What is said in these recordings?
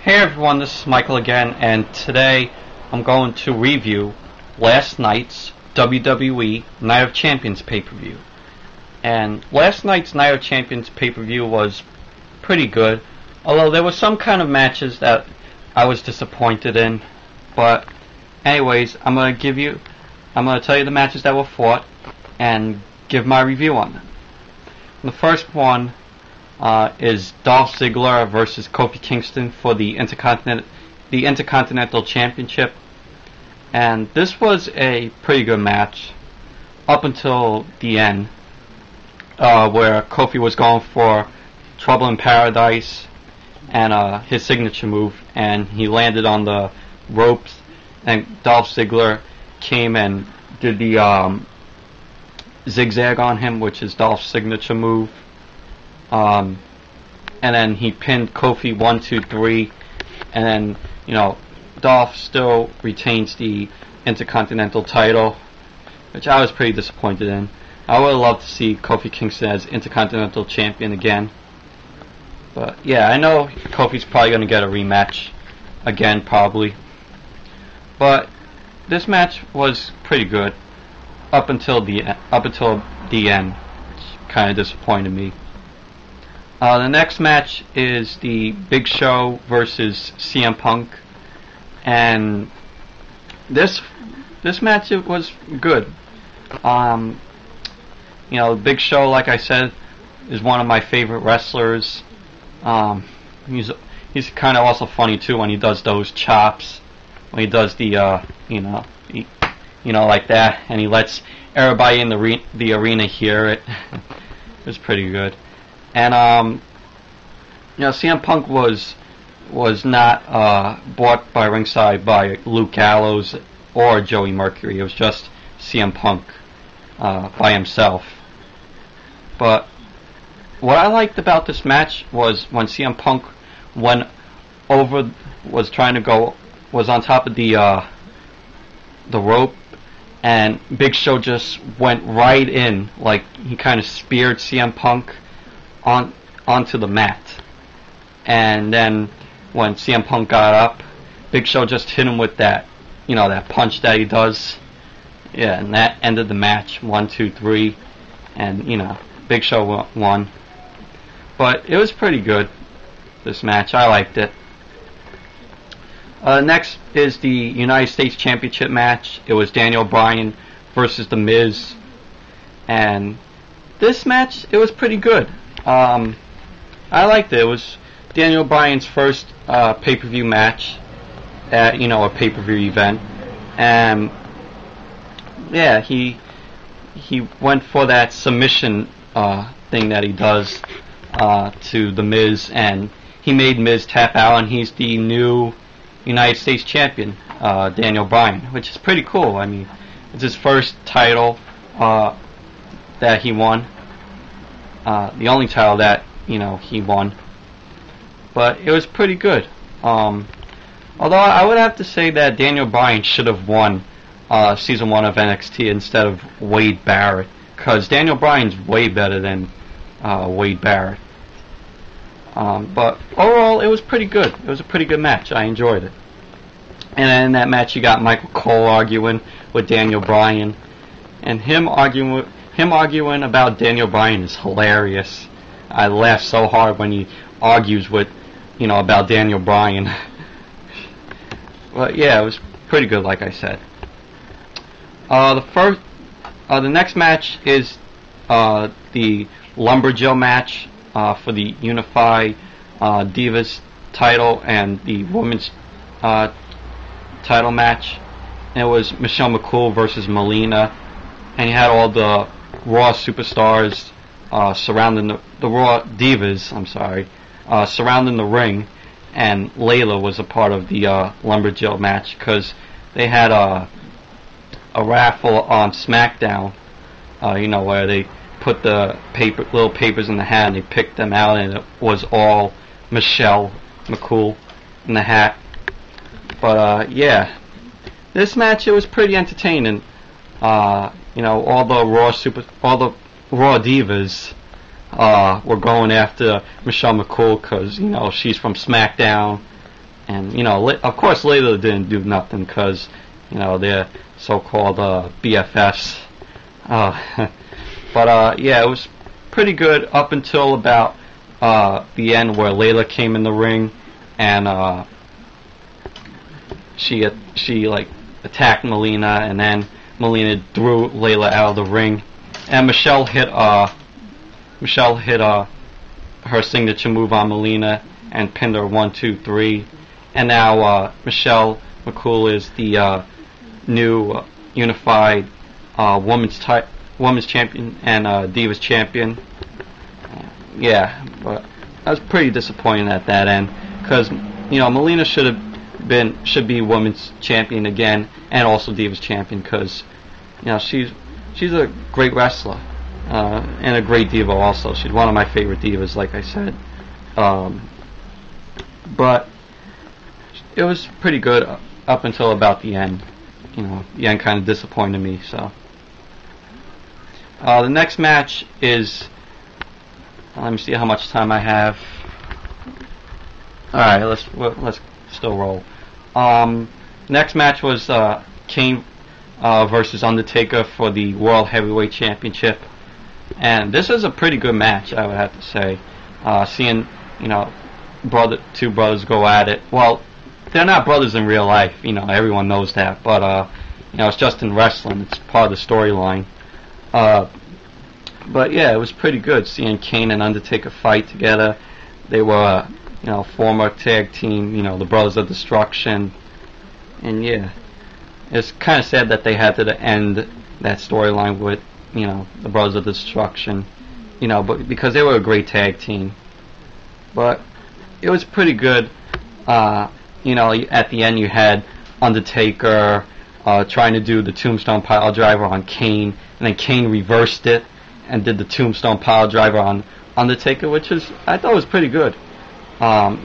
Hey everyone, this is Michael again, and today I'm going to review last night's WWE Night of Champions pay-per-view. And last night's Night of Champions pay-per-view was pretty good, although there were some kind of matches that I was disappointed in. But anyways, I'm going to tell you the matches that were fought and give my review on them. The first one is Dolph Ziggler versus Kofi Kingston for the Intercontinental Championship. And this was a pretty good match up until the end, where Kofi was going for Trouble in Paradise and his signature move, and he landed on the ropes, and Dolph Ziggler came and did the zigzag on him, which is Dolph's signature move. And then he pinned Kofi 1, 2, 3, and then, Dolph still retains the Intercontinental title, which I was pretty disappointed in. I would have loved to see Kofi Kingston as Intercontinental Champion again. But yeah, I know Kofi's probably going to get a rematch again, probably. But this match was pretty good up until the end, which kind of disappointed me. The next match is the Big Show versus CM Punk, and this match, it was good. Big Show, like I said, is one of my favorite wrestlers. He's kind of also funny too when he does those chops, when he does the like that, and he lets everybody in the arena hear it. It was pretty good. And CM Punk was not bought by ringside by Luke Gallows or Joey Mercury. It was just CM Punk by himself. But what I liked about this match was when CM Punk was on top of the rope, and Big Show just went right in, like he kind of speared CM Punk onto the mat. And then when CM Punk got up, Big Show just hit him with that punch that he does. Yeah, and that ended the match, 1, 2, 3, and Big Show won. But it was pretty good, this match. I liked it. Next is the United States Championship match. It was Daniel Bryan versus The Miz, and this match, it was pretty good. I liked it. It was Daniel Bryan's first pay-per-view match at a pay-per-view event, and yeah, he went for that submission thing that he does to The Miz, and he made Miz tap out, and he's the new United States Champion, Daniel Bryan, which is pretty cool. I mean, it's his first title that he won. The only title that he won, but it was pretty good. Although I would have to say that Daniel Bryan should have won season 1 of NXT instead of Wade Barrett, because Daniel Bryan's way better than Wade Barrett. But overall, it was pretty good. It was a pretty good match. I enjoyed it. And then in that match, you got Michael Cole arguing with Daniel Bryan, and him arguing about Daniel Bryan is hilarious. I laugh so hard when he argues with, about Daniel Bryan. But yeah, it was pretty good, like I said. The next match is the Lumberjill match for the Unified Divas title and the Women's title match. And it was Michelle McCool versus Melina, and you had all the Raw superstars surrounding the Raw Divas, surrounding the ring, and Layla was a part of the Lumberjill match, because they had a raffle on SmackDown, where they put the little papers in the hat and they picked them out, and it was all Michelle McCool in the hat. But yeah, this match, it was pretty entertaining. All the Raw Divas were going after Michelle McCool because, she's from SmackDown, And of course, Layla didn't do nothing because they're so-called BFFs. But yeah, it was pretty good up until about the end where Layla came in the ring and she like attacked Melina, and then Melina threw Layla out of the ring, and Michelle hit her signature move on Melina and pinned her 1, 2, 3, and now Michelle McCool is the new unified women's champion and Divas champion. Yeah, but I was pretty disappointed at that end because Melina should be women's champion again and also Divas champion because she's a great wrestler and a great diva also. She's one of my favorite divas, like I said. But it was pretty good up until about the end. The end kind of disappointed me. So the next match is. Let me see how much time I have. All right, let's still roll. Next match was Kane versus Undertaker for the World Heavyweight Championship, and this is a pretty good match, I would have to say. Seeing two brothers go at it. Well, they're not brothers in real life, everyone knows that, but it's just in wrestling. It's part of the storyline. But yeah, it was pretty good seeing Kane and Undertaker fight together. They were, former tag team, the Brothers of Destruction, and yeah, it's kind of sad that they had to end that storyline with, the Brothers of Destruction, but because they were a great tag team. But it was pretty good. At the end you had Undertaker trying to do the Tombstone Pile Driver on Kane, and then Kane reversed it and did the Tombstone Pile Driver on Undertaker, which I thought was pretty good. I'm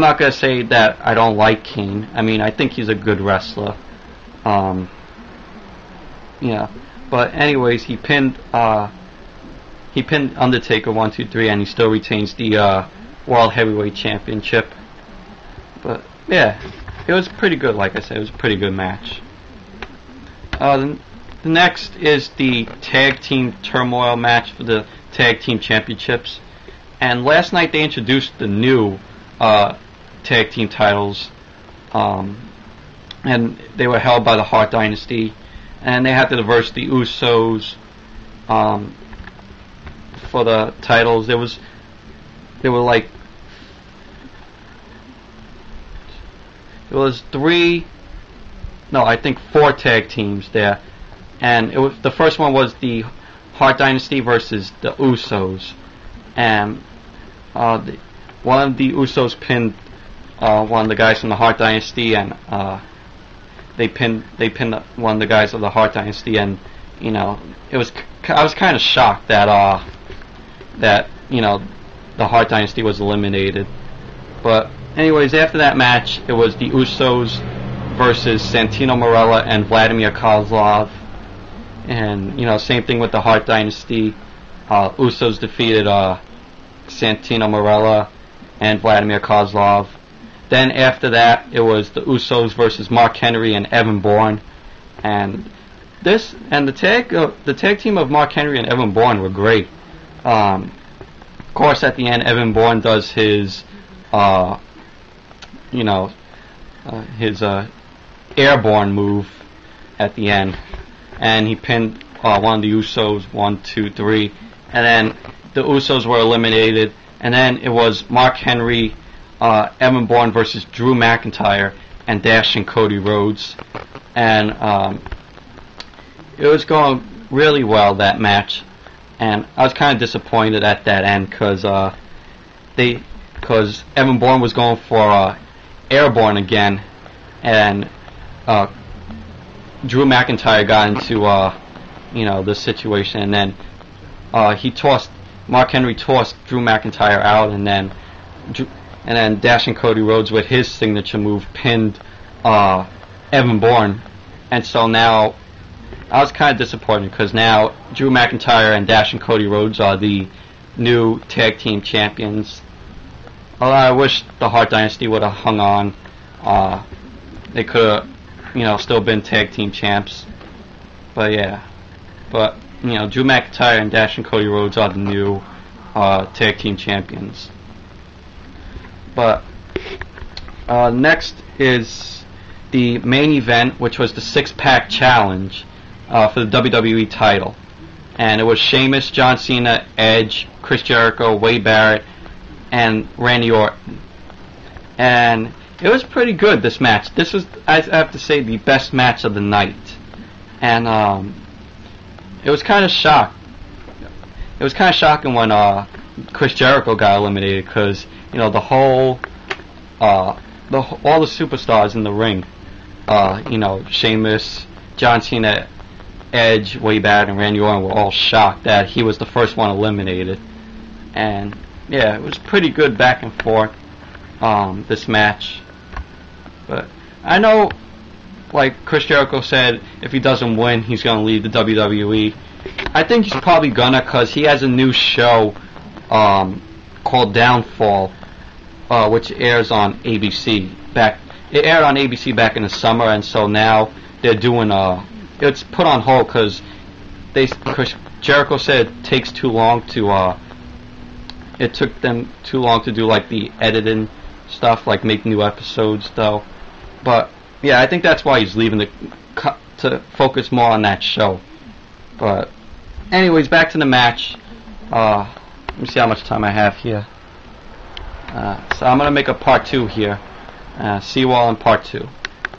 not gonna say that I don't like Kane. I mean, I think he's a good wrestler. But anyways, he pinned Undertaker 1, 2, 3, and he still retains the World Heavyweight Championship. But yeah, it was pretty good. Like I said, it was a pretty good match. The next is the Tag Team Turmoil match for the Tag Team Championships. And last night they introduced the new Tag Team titles. And they were held by the Hart Dynasty. And they had to verse the Usos for the titles. There was 4 tag teams there. And the first one was the Hart Dynasty versus the Usos, and one of the Usos pinned one of the guys from the Hart Dynasty, and they pinned one of the guys of the Hart Dynasty, and I was kind of shocked that the Hart Dynasty was eliminated. But anyways, after that match, it was the Usos versus Santino Marella and Vladimir Kozlov. And same thing with the Hart Dynasty. Usos defeated Santino Marella and Vladimir Kozlov. Then after that, it was the Usos versus Mark Henry and Evan Bourne. And the tag team of Mark Henry and Evan Bourne were great. Of course, at the end, Evan Bourne does his airborne move at the end. And he pinned one of the Usos, 1, 2, 3, and then the Usos were eliminated. And then it was Mark Henry, Evan Bourne versus Drew McIntyre and Dash and Cody Rhodes, and it was going really well, that match. And I was kind of disappointed at that end because Evan Bourne was going for airborne again, and Drew McIntyre got into this situation, and then Mark Henry tossed Drew McIntyre out, and then Dash and Cody Rhodes with his signature move pinned Evan Bourne. And so now I was kind of disappointed because now Drew McIntyre and Dash and Cody Rhodes are the new tag team champions. although I wish the Hart Dynasty would have hung on. They could have, still been tag team champs. But yeah, but Drew McIntyre and Dash and Cody Rhodes are the new tag team champions. But next is the main event, which was the 6-pack challenge for the WWE title. And it was Sheamus, John Cena, Edge, Chris Jericho, Wade Barrett, and Randy Orton. And it was pretty good, this match. This was, I have to say, the best match of the night. And it was kind of shocked. It was kind of shocking when Chris Jericho got eliminated, because all the superstars in the ring, Sheamus, John Cena, Edge, Wade Barrett, and Randy Orton were all shocked that he was the first one eliminated. And yeah, it was pretty good back and forth, this match. But I know, like Chris Jericho said, if he doesn't win, he's going to leave the WWE. I think he's probably gonna, because he has a new show called Downfall, which airs on ABC. It aired on ABC back in the summer, and so now they're doing it's put on hold because Chris Jericho said it takes too long to it took them too long to do like the editing stuff, like make new episodes though. But yeah, I think that's why he's leaving to focus more on that show. But anyways, back to the match. Let me see how much time I have here. So I'm gonna make a part 2 here. See you all in part 2.